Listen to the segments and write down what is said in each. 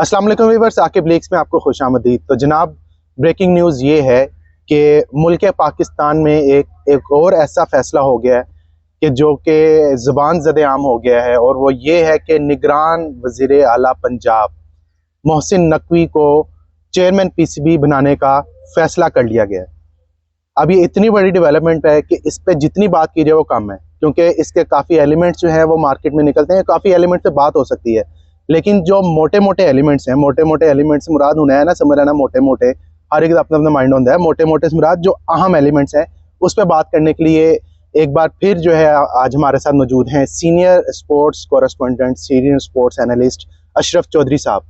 अस्सलाम वालेकुम viewers, Aqib leaks में आपको खुशामदीद। तो जनाब, ब्रेकिंग न्यूज़ ये है कि मुल्क पाकिस्तान में एक और ऐसा फ़ैसला हो गया है कि जो कि ज़ुबान ज़द-ए-आम हो गया है, और वो ये है कि निगरान वज़ीर आला पंजाब मोहसिन नकवी को चेयरमैन पीसीबी बनाने का फ़ैसला कर लिया गया है। अब ये इतनी बड़ी डेवलपमेंट है कि इस पर जितनी बात की जाए वो कम है, क्योंकि इसके काफ़ी एलिमेंट्स जो हैं वो मार्केट में निकलते हैं। काफ़ी एलिमेंट से बात हो सकती है, लेकिन जो मोटे मोटे एलिमेंट्स हैं, मोटे मोटे एलिमेंट्स से मुराद होना है ना, समझ रहे ना, मोटे मोटे हर एक अपना अपना माइंड होता है। मोटे मोटे से मुराद जो अहम एलिमेंट्स हैं उस पर बात करने के लिए एक बार फिर जो है आज हमारे साथ मौजूद हैं senior sports correspondent, senior sports analyst Ashraf Chaudhry साहब।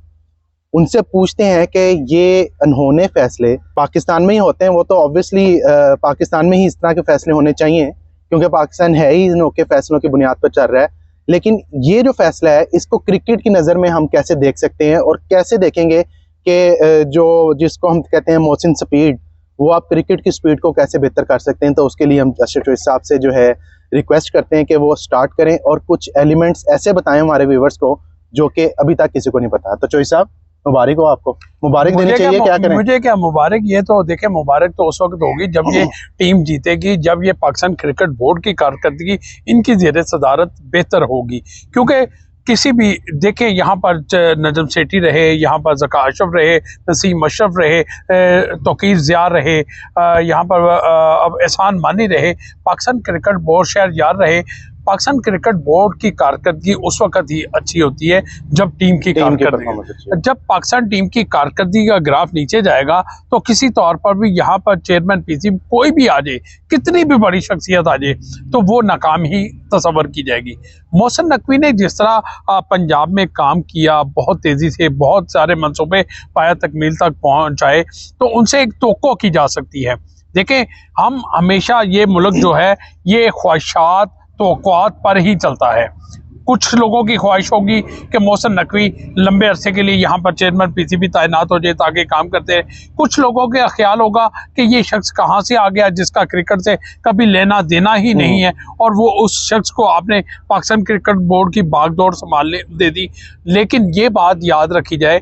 उनसे पूछते हैं कि ये अनहोने फैसले पाकिस्तान में ही होते हैं। वो तो ऑब्वियसली पाकिस्तान में ही इस तरह के फैसले होने चाहिए, क्योंकि पाकिस्तान है ही अनोखे फैसलों की बुनियाद पर चल रहा है। लेकिन ये जो फैसला है इसको क्रिकेट की नज़र में हम कैसे देख सकते हैं, और कैसे देखेंगे कि जो जिसको हम कहते हैं मोहसिन स्पीड, वो आप क्रिकेट की स्पीड को कैसे बेहतर कर सकते हैं। तो उसके लिए हम अशरफ साहब से जो है रिक्वेस्ट करते हैं कि वो स्टार्ट करें और कुछ एलिमेंट्स ऐसे बताएं हमारे व्यूवर्स को जो कि अभी तक किसी को नहीं पता। तो चौधरी साहब, मुबारक हो, आपको मुबारक देनी चाहिए। क्या करें? मुझे क्या मुबारक, ये तो देखें, मुबारक तो उस वक्त होगी जब ये टीम जीतेगी, जब ये पाकिस्तान क्रिकेट बोर्ड की कारकर्दगी इनकी ज़ेरे सदारत बेहतर होगी। क्योंकि किसी भी देखें, यहाँ पर नजम सेठी रहे, यहाँ पर ज़का अशरफ रहे, नसीम अशरफ रहे, तौकीर ज़िया रहे, यहाँ पर अब एहसान मानी रहे, पाकिस्तान क्रिकेट बोर्ड शहरयार रहे। पाकिस्तान क्रिकेट बोर्ड की कारकर्दगी उस वक्त ही अच्छी होती है जब टीम की कारकर्दगी, जब पाकिस्तान टीम की कारकर्दगी का ग्राफ नीचे जाएगा तो किसी तौर पर भी यहाँ पर चेयरमैन पीसीबी कोई भी आ जाए, कितनी भी बड़ी शख्सियत आ जाए, तो वो नाकाम ही तस्वर की जाएगी। मोहसिन नकवी ने जिस तरह पंजाब में काम किया, बहुत तेज़ी से बहुत सारे मनसूबे पाया तकमील तक पहुँचाए, तो उनसे एक तवक्को की जा सकती है। देखें, हम हमेशा ये मुल्क जो है ये ख्वाहिशात तवक्कुआत पर ही चलता है। कुछ लोगों की ख्वाहिश होगी कि मोहसिन नकवी लंबे अरसे के लिए यहाँ पर चेयरमैन पीसीबी तैनात हो जाए ताकि काम करते हैं। कुछ लोगों का ख्याल होगा कि ये शख्स कहाँ से आ गया जिसका क्रिकेट से कभी लेना देना ही नहीं है, और वो उस शख्स को आपने पाकिस्तान क्रिकेट बोर्ड की बागडोर संभालने दे दी। लेकिन ये बात याद रखी जाए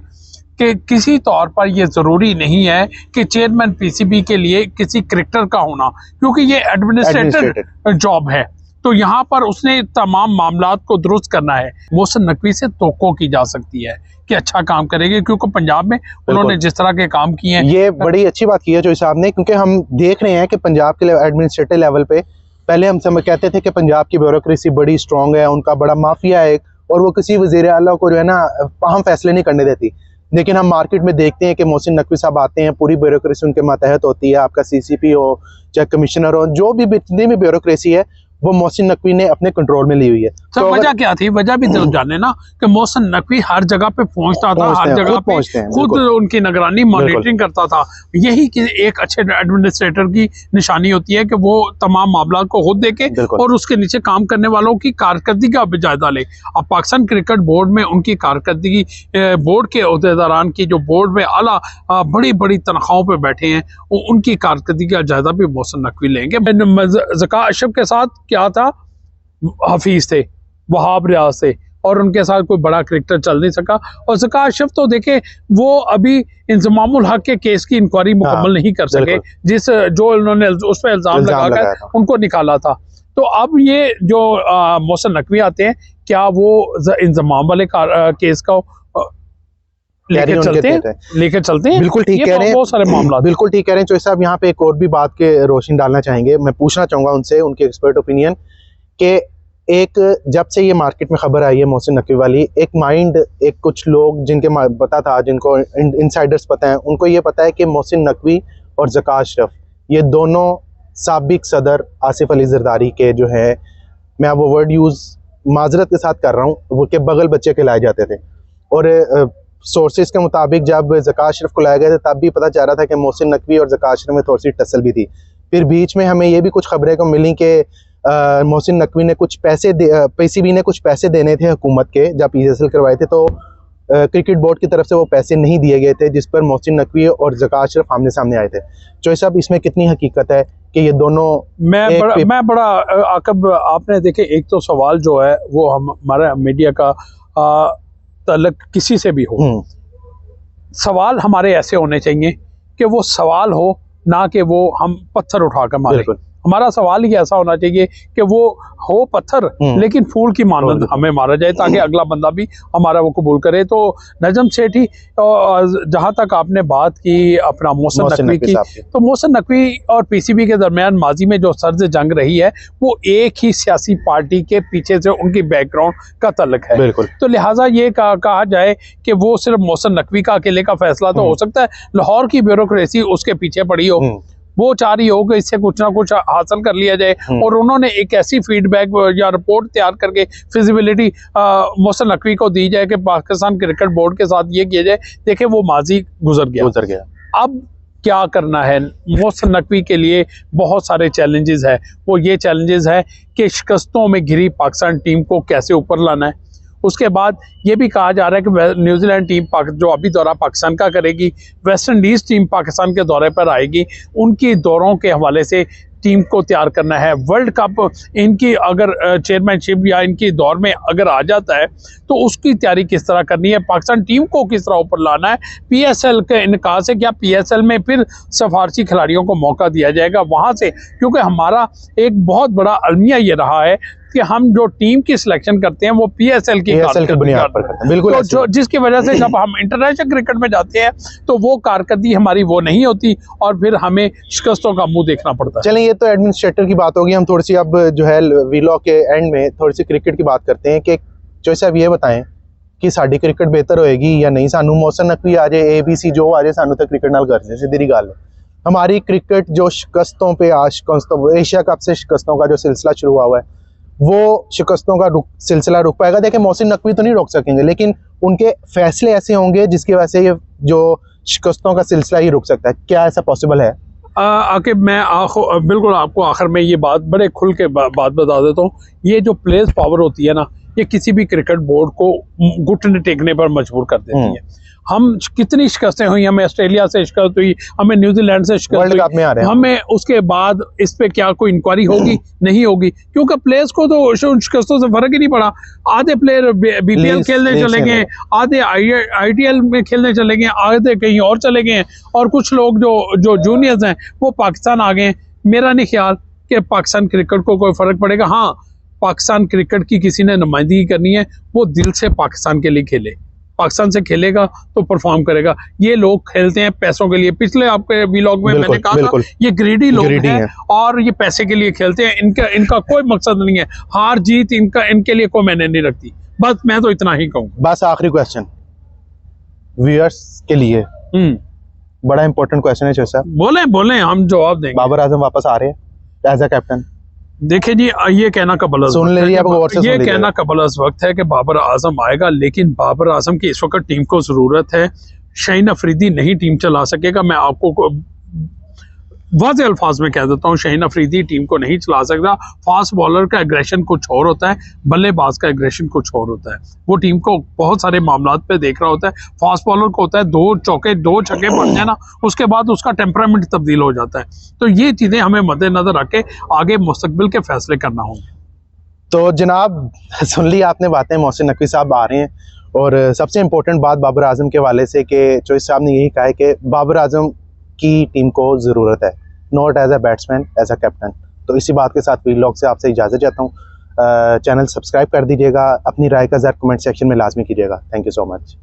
कि किसी तौर पर यह ज़रूरी नहीं है कि चेयरमैन पीसीबी के लिए किसी क्रिकेटर का होना, क्योंकि ये एडमिनिस्ट्रेटर जॉब है। तो यहाँ पर उसने तमाम मामलात को दुरुस्त करना है। मोहसिन नकवी से तवक्को की जा सकती है कि अच्छा काम करेंगे, क्योंकि पंजाब में उन्होंने जिस तरह के काम किए हैं। ये बड़ी अच्छी बात की है चौधरी साहब ने, क्योंकि हम देख रहे हैं कि पंजाब के एडमिनिस्ट्रेटिव लेवल पे पहले हम सब कहते थे कि पंजाब की ब्यूरोक्रेसी बड़ी स्ट्रॉन्ग है, उनका बड़ा माफिया है, और वो किसी वज़ीर आला को जो है ना अहम फैसले नहीं करने देती। लेकिन हम मार्केट में देखते हैं कि मोहसिन नकवी साहब आते हैं, पूरी ब्यूरोक्रेसी उनके मातहत होती है। आपका सीसीपी हो चाहे कमिश्नर हो, जो भी जितनी भी ब्यूरोक्रेसी है वो मोहसिन नकवी ने अपने कंट्रोल में ली हुई है। तो वजह क्या थी? वजह भी तो जाने ना कि मोहसिन नकवी हर जगह पे पहुंचता था, हर जगह पे खुद उनकी निगरानी मॉनिटरिंग करता था। यही कि एक अच्छे एडमिनिस्ट्रेटर की निशानी होती है कि वो तमाम मामला को खुद देखे और उसके नीचे काम करने वालों की कारकर्दगी का जायजा ले। अब पाकिस्तान क्रिकेट बोर्ड में उनकी कारकर्दगी, बोर्ड के अहदेदारान की जो बोर्ड में आला बड़ी बड़ी तनख्वाहों पर बैठे हैं, उनकी कारकर्दगी का जायजा भी मोहसिन नकवी लेंगे। ज़का अशरफ के साथ क्या था, हफीज थे, वहाब रियाज थे, और उनके साथ कोई बड़ा क्रिकेटर चल नहीं सका। और ज़का अशरफ तो देखे, वो अभी इंज़मामुल हक के केस की इंक्वायरी मुकम्मल नहीं कर सके, जो उन्होंने उस पर इल्ज़ाम लगाकर उनको निकाला था। तो अब ये जो मोहसिन नकवी आते हैं, क्या वो इंज़माम वाले केस का लेके चलते हैं? बिल्कुल ठीक कह रहे हैं, बहुत सारे मामला बिल्कुल ठीक कह रहे हैं चौधरी साहब। यहाँ पे एक और भी बात के रोशनी डालना चाहेंगे। मैं पूछना चाहूँगा उनसे उनके एक्सपर्ट ओपिनियन कि एक जब से ये मार्केट में खबर आई है मोहसिन नकवी वाली, एक माइंड, एक कुछ लोग जिनके पता था, जिनको इनसाइडर्स पता है, उनको ये पता है कि मोहसिन नकवी और ज़का अशरफ ये दोनों साबिक सदर आसिफ अली जरदारी के जो है, मैं वो वर्ड यूज़ माजरत के साथ कर रहा हूँ, वो के बगल बच्चे के लाए जाते थे। और सोर्सेज के मुताबिक जब ज़का अशरफ को लाया गया था तब भी पता चल रहा था कि मोहसिन नकवी और ज़का अशरफ में थोड़ी सी टसल भी थी। फिर बीच में हमें ये भी कुछ खबरें को मिली कि मोहसिन नकवी ने कुछ पैसे पीसीबी ने कुछ पैसे देने थे हुकूमत के, जब पीसीएल करवाए थे तो क्रिकेट बोर्ड की तरफ से वो पैसे नहीं दिए गए थे, जिस पर मोहसिन नकवी और ज़का अशरफ आमने सामने आए थे। चौधरी साहब, इसमें कितनी हकीकत है कि ये दोनों? मैं बड़ा आकब, आपने देखे, एक तो सवाल जो है वो हमारा मीडिया का ताल्लुक किसी से भी हो, सवाल हमारे ऐसे होने चाहिए कि वो सवाल हो, ना कि वो हम पत्थर उठाकर मारे। हमारा सवाल ही ऐसा होना चाहिए कि वो हो पत्थर लेकिन फूल की मानंद हमें मारा जाए, ताकि अगला बंदा भी हमारा वो कबूल करे। तो नजम सेठी, जहां तक आपने बात की अपना मोहसिन नकवी की, तो मोहसिन नकवी और पीसीबी के दरमियान माजी में जो सर्द जंग रही है वो एक ही सियासी पार्टी के पीछे से उनकी बैकग्राउंड का तल्लुक है। तो लिहाजा ये कहा जाए कि वो सिर्फ मोहसिन नकवी का अकेले का फैसला तो हो सकता है, लाहौर की ब्यूरोक्रेसी उसके पीछे पड़ी हो, वो चाह रही हो कि इससे कुछ ना कुछ हासिल कर लिया जाए, और उन्होंने एक ऐसी फीडबैक या रिपोर्ट तैयार करके फिजिबिलिटी मोहसिन नकवी को दी जाए कि पाकिस्तान क्रिकेट बोर्ड के साथ ये किया जाए, देखे वो माजी गुजर गया। अब क्या करना है मोहसिन नकवी के लिए? बहुत सारे चैलेंजेस है। वो ये चैलेंजेस है कि शिकस्तों में घिरी पाकिस्तान टीम को कैसे ऊपर लाना है। उसके बाद ये भी कहा जा रहा है कि न्यूजीलैंड टीम जो अभी दौरा पाकिस्तान का करेगी, वेस्ट इंडीज़ टीम पाकिस्तान के दौरे पर आएगी, उनकी दौरों के हवाले से टीम को तैयार करना है। वर्ल्ड कप इनकी अगर चेयरमैनशिप या इनकी दौर में अगर आ जाता है तो उसकी तैयारी किस तरह करनी है, पाकिस्तान टीम को किस तरह ऊपर लाना है। पीएसएल के इनकार से क्या पीएसएल में फिर सफारसी खिलाड़ियों को मौका दिया जाएगा वहाँ से, क्योंकि हमारा एक बहुत बड़ा अलमिया ये रहा है कि हम जो टीम की सिलेक्शन करते हैं वो पीएसएल की बुनियाद पर करते हैं। बिल्कुल। तो जिसकी वजह से जब हम इंटरनेशनल क्रिकेट में जाते हैं तो वो कारकर्दगी हमारी वो नहीं होती और फिर हमें शिकस्तों का मुंह देखना पड़ता है। चलिए, ये तो एडमिनिस्ट्रेटर की बात होगी। हम थोड़ी सी अब जो है वीलॉग के एंड में थोड़ी सी क्रिकेट की बात करते हैं कि जो साहब ये बताएं कि साड़ी क्रिकेट बेहतर होएगी या नहीं। सानू मोहसिन नकवी आ जाए, ABC जो आ जाए, सानू तो क्रिकेट नाल करने सीधी गल है। हमारी क्रिकेट जो शिकस्तों पे एशिया कप से शिकस्तों का जो सिलसिला शुरू हुआ है वो शिकस्तों का सिलसिला रुक पाएगा। देखिए, मोहसिन नकवी तो नहीं रोक सकेंगे, लेकिन उनके फैसले ऐसे होंगे जिसकी वजह से ये जो शिकस्तों का सिलसिला ही रुक सकता है। क्या ऐसा पॉसिबल है? आके मैं बिल्कुल आपको आखिर में ये बात बड़े खुल के बात बता देता हूँ। ये जो प्लेस पावर होती है ना, ये किसी भी क्रिकेट बोर्ड को घुटने टेकने पर मजबूर कर देती है। हम कितनी शिकस्तें हुई, हमें ऑस्ट्रेलिया से शिकस्त हुई, हमें न्यूजीलैंड से शिकस्त हुई, हमें उसके बाद इस पे क्या कोई इंक्वायरी होगी? नहीं होगी, क्योंकि प्लेयर्स को तो शिकस्तों से फर्क ही नहीं पड़ा। आधे प्लेयर BPL खेलने चले गए, आधे ITL में खेलने चले गए, आधे कहीं और चले गए, और कुछ लोग जो जूनियर्स हैं वो पाकिस्तान आ गए। मेरा नहीं ख्याल कि पाकिस्तान क्रिकेट को कोई फर्क पड़ेगा। हाँ, पाकिस्तान क्रिकेट की किसी ने नुमाइंदगी करनी है, वो दिल से पाकिस्तान के लिए खेले, पाकिस्तान से खेलेगा तो परफॉर्म करेगा। ये लोग खेलते हैं पैसों के लिए। पिछले आपके व्लॉग में मैंने कहा था ये ग्रीडी लोग हैं और ये पैसे के लिए खेलते हैं। इनका कोई मकसद नहीं है, हार जीत इनके लिए कोई मैंने नहीं रखती। बस मैं तो इतना ही कहूँगा। बस आखिरी क्वेश्चन व्यूअर्स के लिए, बड़ा इंपॉर्टेंट क्वेश्चन है साहब। बोले हम जवाब देंगे। बाबर आजम वापस आ रहे हैं एज अ कैप्टन? देखिए जी, ये कहना कबल वक्त है कि बाबर आजम आएगा, लेकिन बाबर आजम की इस वक्त टीम को जरूरत है। शाहीन अफरीदी नहीं टीम चला सकेगा। मैं आपको वाज़े अल्फाज में कह देता हूँ, शाहीन अफरीदी टीम को नहीं चला सकता। फास्ट बॉलर का एग्रेशन कुछ और होता है, बल्लेबाज का एग्रेशन कुछ और होता है। वो टीम को बहुत सारे मामलात पे देख रहा होता है। फास्ट बॉलर को होता है 2 चौके 2 छक्के पड़ जाए ना, उसके बाद उसका टेम्परामेंट तब्दील हो जाता है। तो ये चीज़ें हमें मद्देनजर रख के आगे मुस्तकबिल के फैसले करना होंगे। तो जनाब, सुन ली आपने बातें, मोहसिन नकवी साहब आ रहे हैं। और सबसे इम्पोर्टेंट बात बाबर आजम के हवाले से कि चौधरी साहब ने यही कहा है कि बाबर आजम की टीम को ज़रूरत है, not as a batsman, as a captain. तो इसी बात के साथ व्लॉग से आपसे इजाज़त चाहता हूँ। चैनल सब्सक्राइब कर दीजिएगा, अपनी राय का ज़रा कमेंट सेक्शन में लाजमी कीजिएगा। Thank you so much.